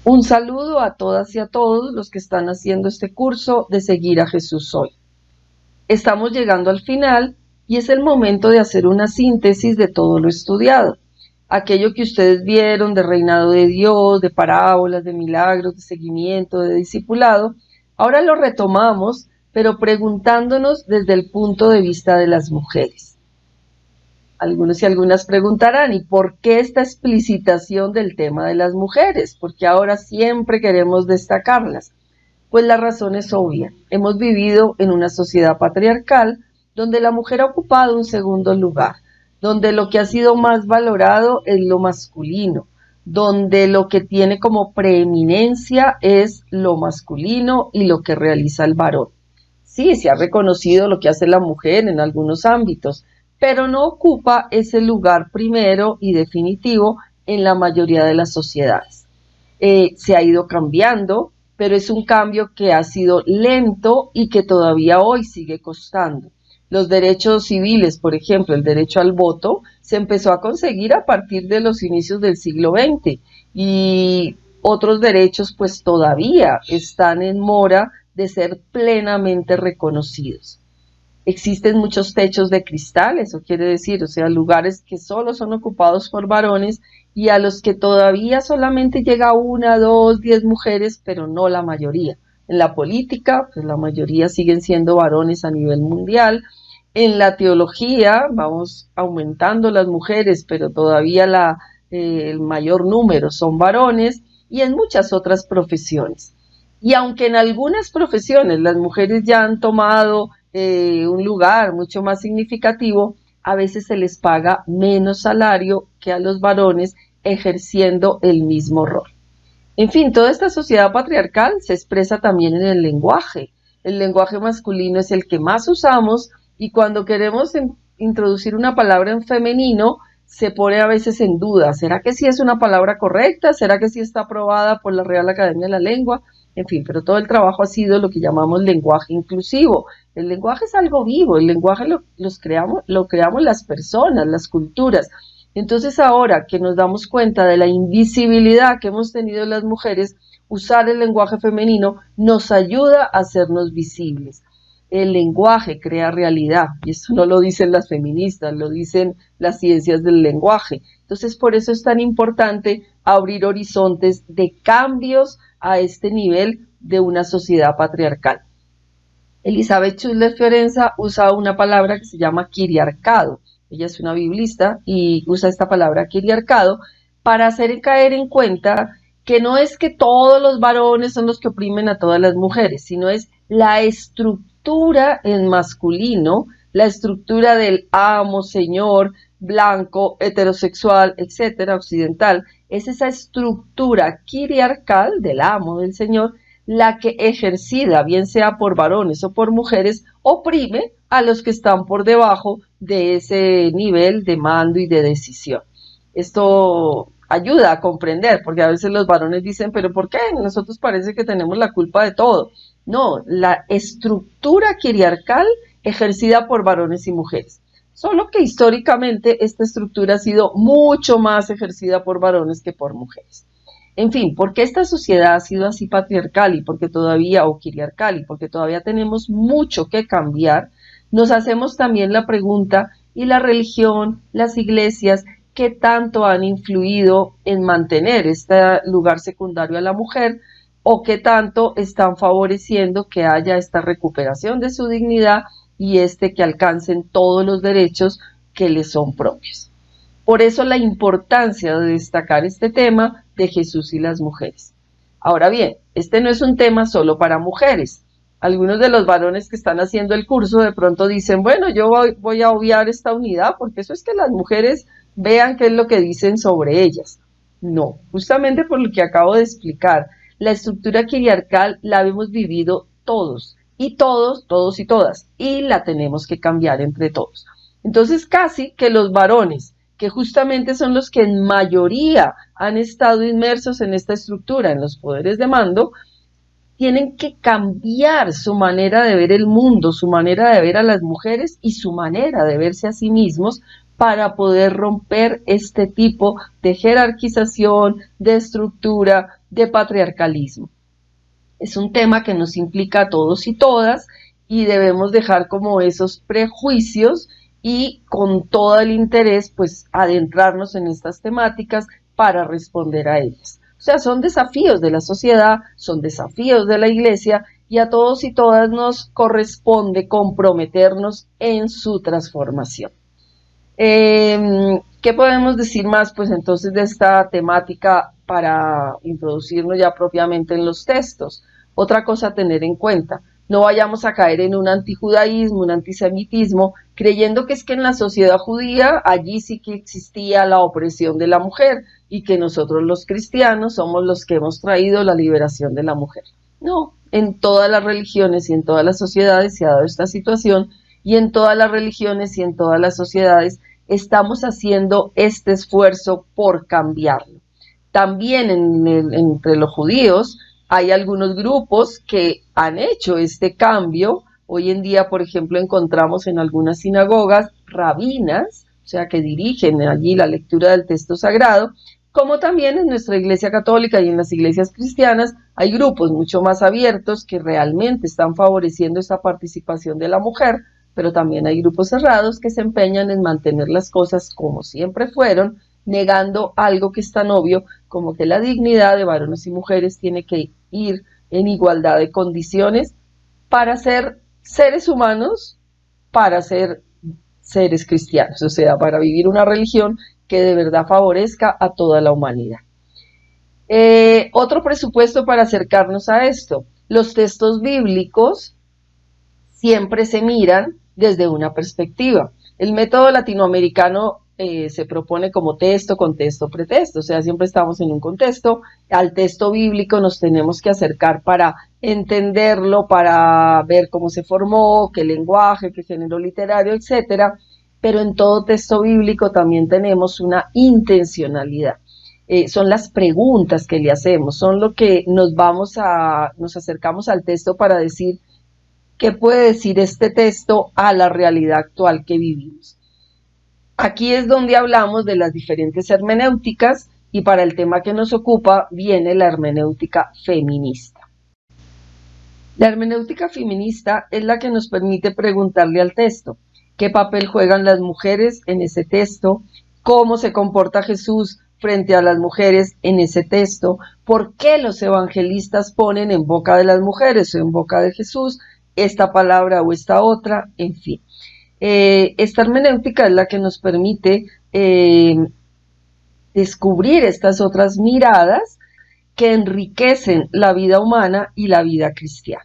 Un saludo a todas y a todos los que están haciendo este curso de Seguir a Jesús hoy. Estamos llegando al final y es el momento de hacer una síntesis de todo lo estudiado. Aquello que ustedes vieron de reinado de Dios, de parábolas, de milagros, de seguimiento, de discipulado, ahora lo retomamos, pero preguntándonos desde el punto de vista de las mujeres. Algunos y algunas preguntarán, ¿y por qué esta explicitación del tema de las mujeres? Porque ahora siempre queremos destacarlas. Pues la razón es obvia. Hemos vivido en una sociedad patriarcal donde la mujer ha ocupado un segundo lugar, donde lo que ha sido más valorado es lo masculino, donde lo que tiene como preeminencia es lo masculino y lo que realiza el varón. Sí, se ha reconocido lo que hace la mujer en algunos ámbitos, pero no ocupa ese lugar primero y definitivo en la mayoría de las sociedades. Se ha ido cambiando, pero es un cambio que ha sido lento y que todavía hoy sigue costando. Los derechos civiles, por ejemplo, el derecho al voto, se empezó a conseguir a partir de los inicios del siglo XX y otros derechos pues todavía están en mora de ser plenamente reconocidos. Existen muchos techos de cristal, eso quiere decir, o sea, lugares que solo son ocupados por varones y a los que todavía solamente llega 1, 2, 10 mujeres, pero no la mayoría. En la política, pues la mayoría siguen siendo varones a nivel mundial. En la teología, vamos aumentando las mujeres, pero todavía el mayor número son varones, y en muchas otras profesiones. Y aunque en algunas profesiones las mujeres ya han tomado un lugar mucho más significativo, a veces se les paga menos salario que a los varones ejerciendo el mismo rol. En fin, toda esta sociedad patriarcal se expresa también en el lenguaje. El lenguaje masculino es el que más usamos y cuando queremos introducir una palabra en femenino, se pone a veces en duda. ¿Será que sí es una palabra correcta? ¿Será que sí está aprobada por la Real Academia de la Lengua? En fin, pero todo el trabajo ha sido lo que llamamos lenguaje inclusivo. El lenguaje es algo vivo, el lenguaje lo creamos las personas, las culturas. Entonces ahora que nos damos cuenta de la invisibilidad que hemos tenido las mujeres, usar el lenguaje femenino nos ayuda a hacernos visibles. El lenguaje crea realidad, y eso no lo dicen las feministas, lo dicen las ciencias del lenguaje. Entonces por eso es tan importante abrir horizontes de cambios a este nivel de una sociedad patriarcal. Elizabeth Schüler-Fiorenza usa una palabra que se llama quiriarcado. Ella es una biblista y usa esta palabra quiriarcado para hacer caer en cuenta que no es que todos los varones son los que oprimen a todas las mujeres, sino es la estructura en masculino, la estructura del amo, señor, blanco, heterosexual, etcétera, occidental. Es esa estructura quiriarcal del amo, del señor, la que ejercida, bien sea por varones o por mujeres, oprime a los que están por debajo de ese nivel de mando y de decisión. Esto ayuda a comprender, porque a veces los varones dicen, pero ¿por qué? Nosotros parece que tenemos la culpa de todo. No, la estructura quiriarcal ejercida por varones y mujeres. Solo que históricamente esta estructura ha sido mucho más ejercida por varones que por mujeres. En fin, ¿por qué esta sociedad ha sido así patriarcal y porque todavía, o quiriarcal, y porque todavía tenemos mucho que cambiar? Nos hacemos también la pregunta, ¿y la religión, las iglesias, qué tanto han influido en mantener este lugar secundario a la mujer? ¿O qué tanto están favoreciendo que haya esta recuperación de su dignidad y que alcancen todos los derechos que les son propios? Por eso la importancia de destacar este tema de Jesús y las mujeres. Ahora bien, este no es un tema solo para mujeres. Algunos de los varones que están haciendo el curso de pronto dicen, bueno, yo voy a obviar esta unidad porque eso es que las mujeres vean qué es lo que dicen sobre ellas. No, justamente por lo que acabo de explicar, la estructura quiriarcal la hemos vivido todos y todas, y la tenemos que cambiar entre todos. Entonces casi que los varones, que justamente son los que en mayoría han estado inmersos en esta estructura, en los poderes de mando, tienen que cambiar su manera de ver el mundo, su manera de ver a las mujeres y su manera de verse a sí mismos para poder romper este tipo de jerarquización, de estructura, de patriarcalismo. Es un tema que nos implica a todos y todas y debemos dejar como esos prejuicios y con todo el interés pues adentrarnos en estas temáticas para responder a ellas. O sea, son desafíos de la sociedad, son desafíos de la Iglesia y a todos y todas nos corresponde comprometernos en su transformación. ¿Qué podemos decir más pues entonces de esta temática para introducirnos ya propiamente en los textos? Otra cosa a tener en cuenta, no vayamos a caer en un antijudaísmo, un antisemitismo, creyendo que es que en la sociedad judía allí sí que existía la opresión de la mujer y que nosotros los cristianos somos los que hemos traído la liberación de la mujer. No, en todas las religiones y en todas las sociedades se ha dado esta situación y en todas las religiones y en todas las sociedades estamos haciendo este esfuerzo por cambiarlo. También entre los judíos hay algunos grupos que han hecho este cambio. Hoy en día, por ejemplo, encontramos en algunas sinagogas rabinas, o sea, que dirigen allí la lectura del texto sagrado, como también en nuestra Iglesia Católica y en las iglesias cristianas hay grupos mucho más abiertos que realmente están favoreciendo esa participación de la mujer, pero también hay grupos cerrados que se empeñan en mantener las cosas como siempre fueron, negando algo que es tan obvio como que la dignidad de varones y mujeres tiene que ir en igualdad de condiciones para ser seres humanos, para ser seres cristianos, o sea, para vivir una religión que de verdad favorezca a toda la humanidad. Otro presupuesto para acercarnos a esto, los textos bíblicos siempre se miran desde una perspectiva. El método latinoamericano se propone como texto, contexto, pretexto, o sea, siempre estamos en un contexto, al texto bíblico nos tenemos que acercar para entenderlo, para ver cómo se formó, qué lenguaje, qué género literario, etcétera, pero en todo texto bíblico también tenemos una intencionalidad. Son las preguntas que le hacemos, son lo que nos acercamos al texto para decir qué puede decir este texto a la realidad actual que vivimos. Aquí es donde hablamos de las diferentes hermenéuticas y para el tema que nos ocupa viene la hermenéutica feminista. La hermenéutica feminista es la que nos permite preguntarle al texto qué papel juegan las mujeres en ese texto, cómo se comporta Jesús frente a las mujeres en ese texto, por qué los evangelistas ponen en boca de las mujeres o en boca de Jesús esta palabra o esta otra, en fin. Esta hermenéutica es la que nos permite descubrir estas otras miradas que enriquecen la vida humana y la vida cristiana.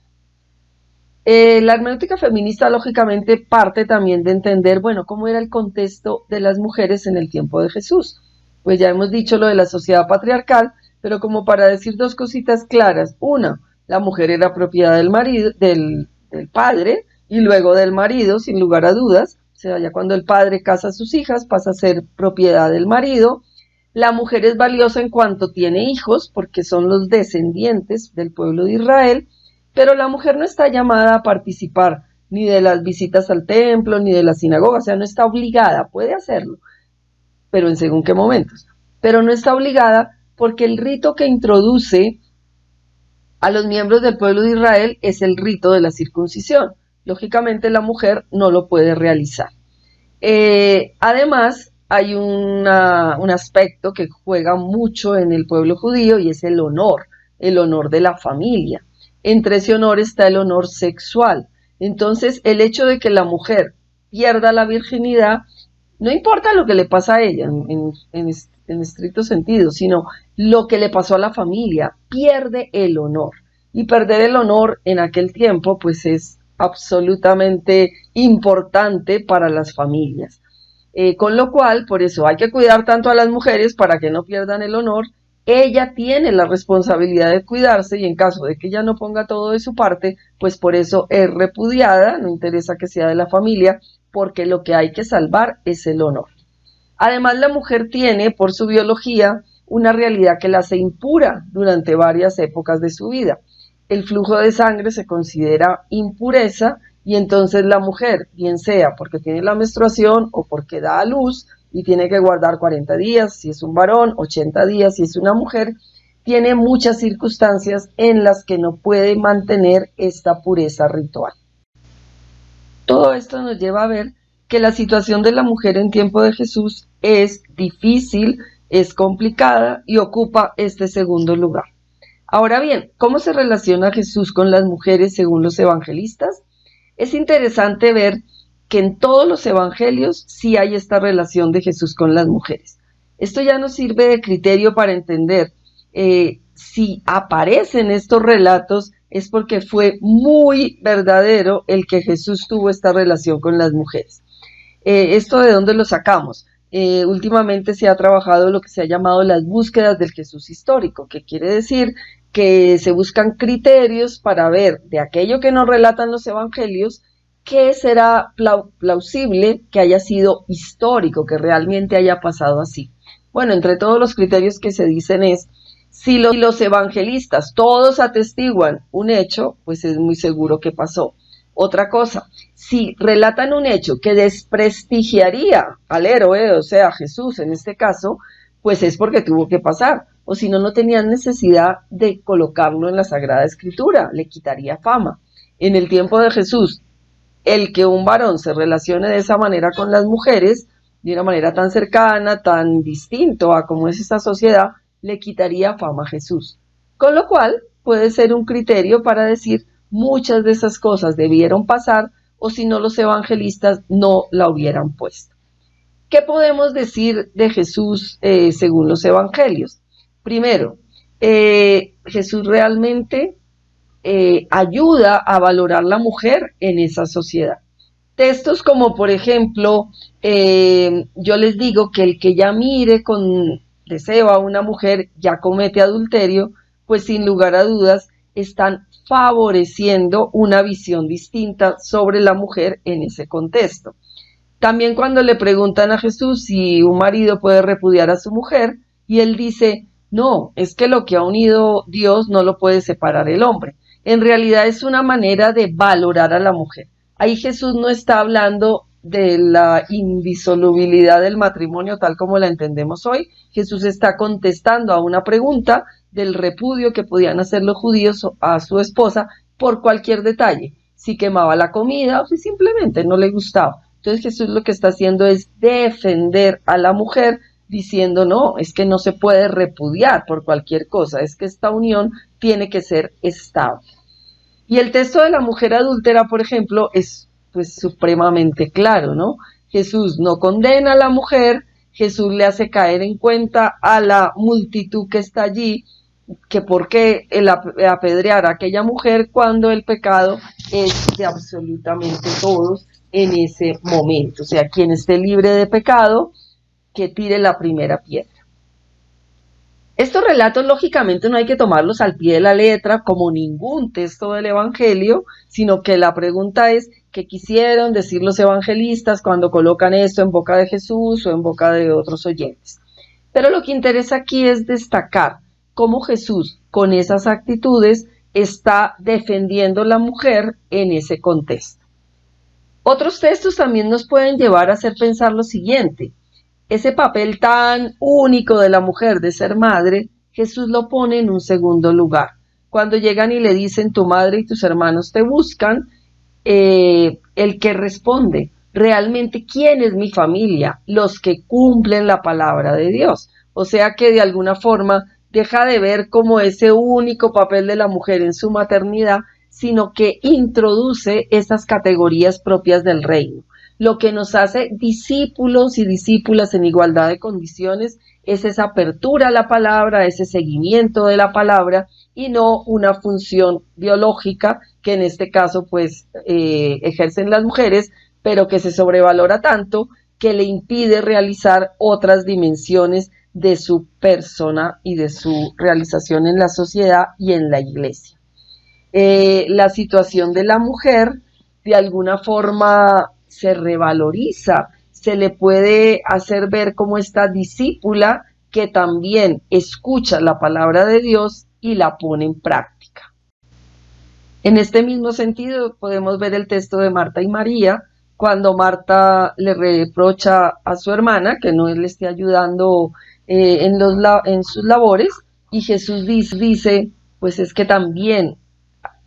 La hermenéutica feminista lógicamente parte también de entender, bueno, cómo era el contexto de las mujeres en el tiempo de Jesús. Pues ya hemos dicho lo de la sociedad patriarcal, pero como para decir dos cositas claras. Una, la mujer era propiedad del marido, del padre, y luego del marido, sin lugar a dudas. O sea, ya cuando el padre casa a sus hijas, pasa a ser propiedad del marido. La mujer es valiosa en cuanto tiene hijos, porque son los descendientes del pueblo de Israel, pero la mujer no está llamada a participar ni de las visitas al templo, ni de la sinagoga, o sea, no está obligada, puede hacerlo, pero en según qué momentos. Pero no está obligada porque el rito que introduce a los miembros del pueblo de Israel es el rito de la circuncisión. Lógicamente la mujer no lo puede realizar. Además, hay un aspecto que juega mucho en el pueblo judío y es el honor de la familia. Entre ese honor está el honor sexual. Entonces, el hecho de que la mujer pierda la virginidad, no importa lo que le pasa a ella en estricto sentido, sino lo que le pasó a la familia, pierde el honor. Y perder el honor en aquel tiempo, pues es absolutamente importante para las familias. Con lo cual, por eso hay que cuidar tanto a las mujeres para que no pierdan el honor. Ella tiene la responsabilidad de cuidarse y en caso de que ella no ponga todo de su parte, pues por eso es repudiada, no interesa que sea de la familia, porque lo que hay que salvar es el honor. Además, la mujer tiene, por su biología, una realidad que la hace impura durante varias épocas de su vida. El flujo de sangre se considera impureza y entonces la mujer, bien sea porque tiene la menstruación o porque da a luz y tiene que guardar 40 días si es un varón, 80 días si es una mujer, tiene muchas circunstancias en las que no puede mantener esta pureza ritual. Todo esto nos lleva a ver que la situación de la mujer en tiempo de Jesús es difícil, es complicada y ocupa este segundo lugar. Ahora bien, ¿cómo se relaciona Jesús con las mujeres según los evangelistas? Es interesante ver que en todos los evangelios sí hay esta relación de Jesús con las mujeres. Esto ya nos sirve de criterio para entender si aparecen estos relatos es porque fue muy verdadero el que Jesús tuvo esta relación con las mujeres. ¿Esto de dónde lo sacamos? Últimamente se ha trabajado lo que se ha llamado las búsquedas del Jesús histórico, que quiere decir que se buscan criterios para ver de aquello que nos relatan los evangelios, qué será plausible que haya sido histórico, que realmente haya pasado así. Bueno, entre todos los criterios que se dicen es, si los evangelistas todos atestiguan un hecho, pues es muy seguro que pasó. Otra cosa, si relatan un hecho que desprestigiaría al héroe, o sea, a Jesús en este caso, pues es porque tuvo que pasar. O si no, no tenían necesidad de colocarlo en la Sagrada Escritura, le quitaría fama. En el tiempo de Jesús, el que un varón se relacione de esa manera con las mujeres, de una manera tan cercana, tan distinto a cómo es esta sociedad, le quitaría fama a Jesús. Con lo cual, puede ser un criterio para decir muchas de esas cosas debieron pasar, o si no, los evangelistas no la hubieran puesto. ¿Qué podemos decir de Jesús según los evangelios? Primero, Jesús realmente ayuda a valorar la mujer en esa sociedad. Textos como, por ejemplo, yo les digo que el que ya mire con deseo a una mujer ya comete adulterio, pues sin lugar a dudas están favoreciendo una visión distinta sobre la mujer en ese contexto. También cuando le preguntan a Jesús si un marido puede repudiar a su mujer, y él dice, no, es que lo que ha unido Dios no lo puede separar el hombre. En realidad es una manera de valorar a la mujer. Ahí Jesús no está hablando de la indisolubilidad del matrimonio tal como la entendemos hoy. Jesús está contestando a una pregunta del repudio que podían hacer los judíos a su esposa por cualquier detalle. Si quemaba la comida o si simplemente no le gustaba. Entonces Jesús lo que está haciendo es defender a la mujer diciendo, no, es que no se puede repudiar por cualquier cosa, es que esta unión tiene que ser estable. Y el texto de la mujer adúltera, por ejemplo, es pues supremamente claro, ¿no? Jesús no condena a la mujer, Jesús le hace caer en cuenta a la multitud que está allí, que por qué el apedrear a aquella mujer cuando el pecado es de absolutamente todos en ese momento. O sea, quien esté libre de pecado, que tire la primera piedra. Estos relatos, lógicamente, no hay que tomarlos al pie de la letra como ningún texto del Evangelio, sino que la pregunta es, ¿qué quisieron decir los evangelistas cuando colocan esto en boca de Jesús o en boca de otros oyentes? Pero lo que interesa aquí es destacar cómo Jesús, con esas actitudes, está defendiendo a la mujer en ese contexto. Otros textos también nos pueden llevar a hacer pensar lo siguiente. Ese papel tan único de la mujer de ser madre, Jesús lo pone en un segundo lugar. Cuando llegan y le dicen, tu madre y tus hermanos te buscan, el que responde, realmente, ¿quién es mi familia? Los que cumplen la palabra de Dios. O sea que de alguna forma deja de ver como ese único papel de la mujer en su maternidad, sino que introduce esas categorías propias del reino. Lo que nos hace discípulos y discípulas en igualdad de condiciones es esa apertura a la palabra, ese seguimiento de la palabra y no una función biológica que en este caso pues ejercen las mujeres, pero que se sobrevalora tanto que le impide realizar otras dimensiones de su persona y de su realización en la sociedad y en la iglesia. La situación de la mujer de alguna forma se revaloriza, se le puede hacer ver como esta discípula que también escucha la palabra de Dios y la pone en práctica. En este mismo sentido podemos ver el texto de Marta y María, cuando Marta le reprocha a su hermana que no le esté ayudando en sus labores, Y Jesús dice, pues es que también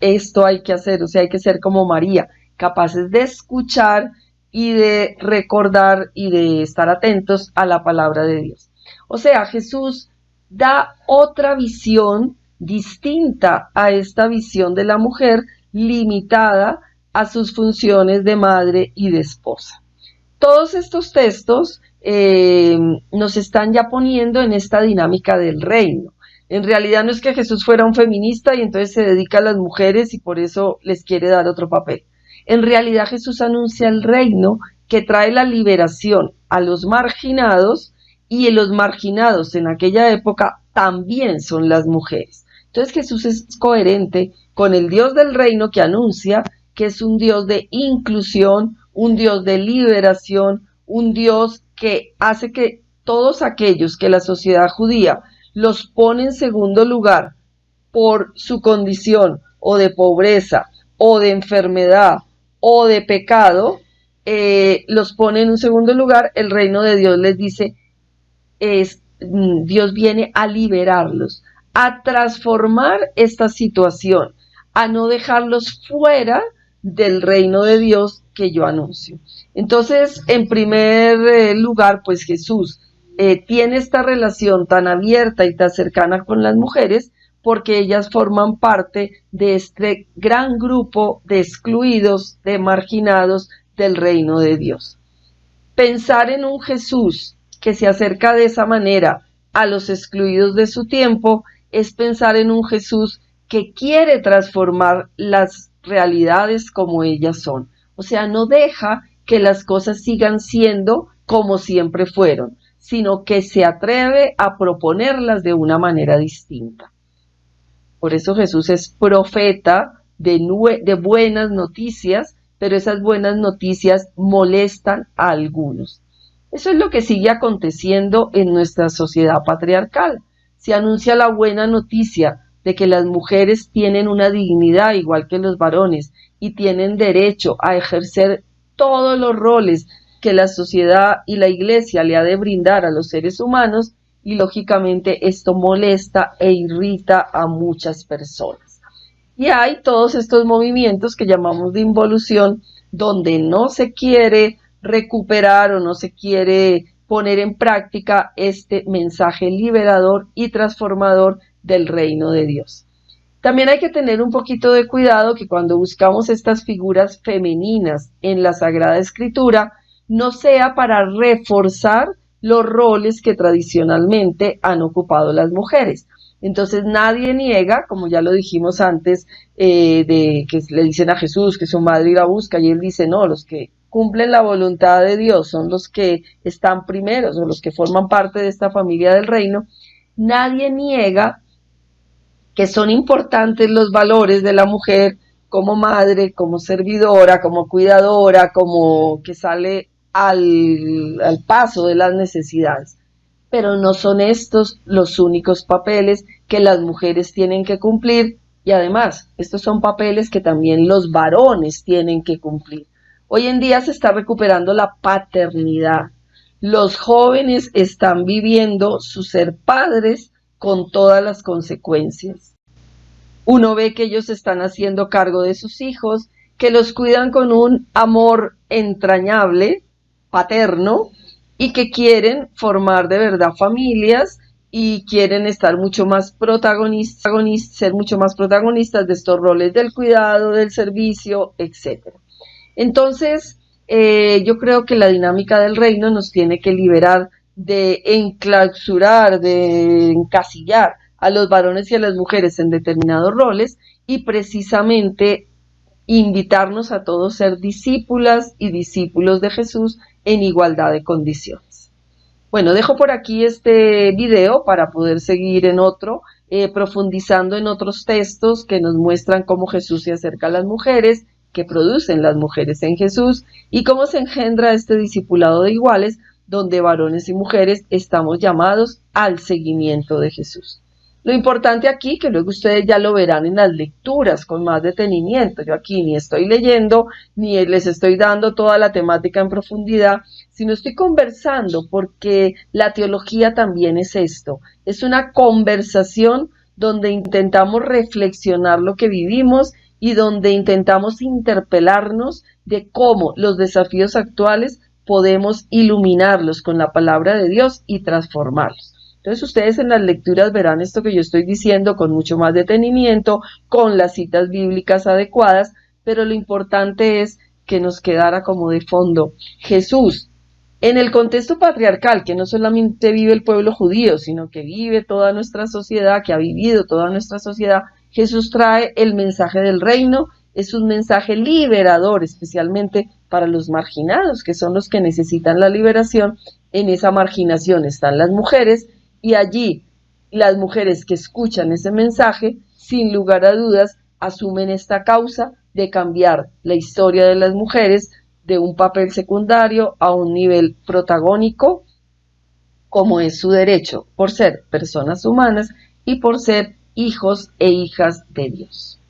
esto hay que hacer, o sea, hay que ser como María, capaces de escuchar y de recordar y de estar atentos a la palabra de Dios. O sea, Jesús da otra visión distinta a esta visión de la mujer limitada a sus funciones de madre y de esposa. Todos estos textos nos están ya poniendo en esta dinámica del reino. En realidad no es que Jesús fuera un feminista y entonces se dedica a las mujeres y por eso les quiere dar otro papel. En realidad Jesús anuncia el reino que trae la liberación a los marginados, y los marginados en aquella época también son las mujeres. Entonces Jesús es coherente con el Dios del reino que anuncia que es un Dios de inclusión, un Dios de liberación, un Dios que hace que todos aquellos que la sociedad judía los pone en segundo lugar por su condición o de pobreza o de enfermedad o de pecado, los pone en un segundo lugar. El reino de Dios les dice, Dios viene a liberarlos, a transformar esta situación, a no dejarlos fuera del reino de Dios que yo anuncio. Entonces, en primer lugar, pues Jesús tiene esta relación tan abierta y tan cercana con las mujeres porque ellas forman parte de este gran grupo de excluidos, de marginados del reino de Dios. Pensar en un Jesús que se acerca de esa manera a los excluidos de su tiempo es pensar en un Jesús que quiere transformar las realidades como ellas son. O sea, no deja que las cosas sigan siendo como siempre fueron, sino que se atreve a proponerlas de una manera distinta. Por eso Jesús es profeta de buenas noticias, pero esas buenas noticias molestan a algunos. Eso es lo que sigue aconteciendo en nuestra sociedad patriarcal. Se anuncia la buena noticia de que las mujeres tienen una dignidad igual que los varones y tienen derecho a ejercer todos los roles que la sociedad y la iglesia le ha de brindar a los seres humanos, y lógicamente esto molesta e irrita a muchas personas. Y hay todos estos movimientos que llamamos de involución, donde no se quiere recuperar o no se quiere poner en práctica este mensaje liberador y transformador del reino de Dios. También hay que tener un poquito de cuidado que cuando buscamos estas figuras femeninas en la Sagrada Escritura, no sea para reforzar los roles que tradicionalmente han ocupado las mujeres. Entonces nadie niega, como ya lo dijimos antes, de que le dicen a Jesús que su madre la busca, y él dice, no, los que cumplen la voluntad de Dios son los que están primeros o los que forman parte de esta familia del reino. Nadie niega que son importantes los valores de la mujer como madre, como servidora, como cuidadora, como que sale al paso de las necesidades. Pero no son estos los únicos papeles que las mujeres tienen que cumplir, y además, estos son papeles que también los varones tienen que cumplir. Hoy en día se está recuperando la paternidad. Los jóvenes están viviendo su ser padres con todas las consecuencias. Uno ve que ellos están haciendo cargo de sus hijos, que los cuidan con un amor entrañable, paterno, y que quieren formar de verdad familias y quieren estar mucho más protagonistas, ser mucho más protagonistas de estos roles del cuidado, del servicio, etc. Entonces, yo creo que la dinámica del reino nos tiene que liberar de enclausurar, de encasillar a los varones y a las mujeres en determinados roles, y precisamente invitarnos a todos a ser discípulas y discípulos de Jesús en igualdad de condiciones. Bueno, dejo por aquí este video para poder seguir en otro, profundizando en otros textos que nos muestran cómo Jesús se acerca a las mujeres, que producen las mujeres en Jesús, y cómo se engendra este discipulado de iguales, donde varones y mujeres estamos llamados al seguimiento de Jesús. Lo importante aquí, que luego ustedes ya lo verán en las lecturas con más detenimiento, yo aquí ni estoy leyendo, ni les estoy dando toda la temática en profundidad, sino estoy conversando, porque la teología también es esto, es una conversación donde intentamos reflexionar lo que vivimos y donde intentamos interpelarnos de cómo los desafíos actuales podemos iluminarlos con la palabra de Dios y transformarlos. Entonces ustedes en las lecturas verán esto que yo estoy diciendo con mucho más detenimiento, con las citas bíblicas adecuadas, pero lo importante es que nos quedara como de fondo Jesús. En el contexto patriarcal, que no solamente vive el pueblo judío, sino que vive toda nuestra sociedad, que ha vivido toda nuestra sociedad, Jesús trae el mensaje del reino, es un mensaje liberador, especialmente para los marginados, que son los que necesitan la liberación. En esa marginación están las mujeres, y allí las mujeres que escuchan ese mensaje, sin lugar a dudas, asumen esta causa de cambiar la historia de las mujeres de un papel secundario a un nivel protagónico, como es su derecho, por ser personas humanas y por ser hijos e hijas de Dios.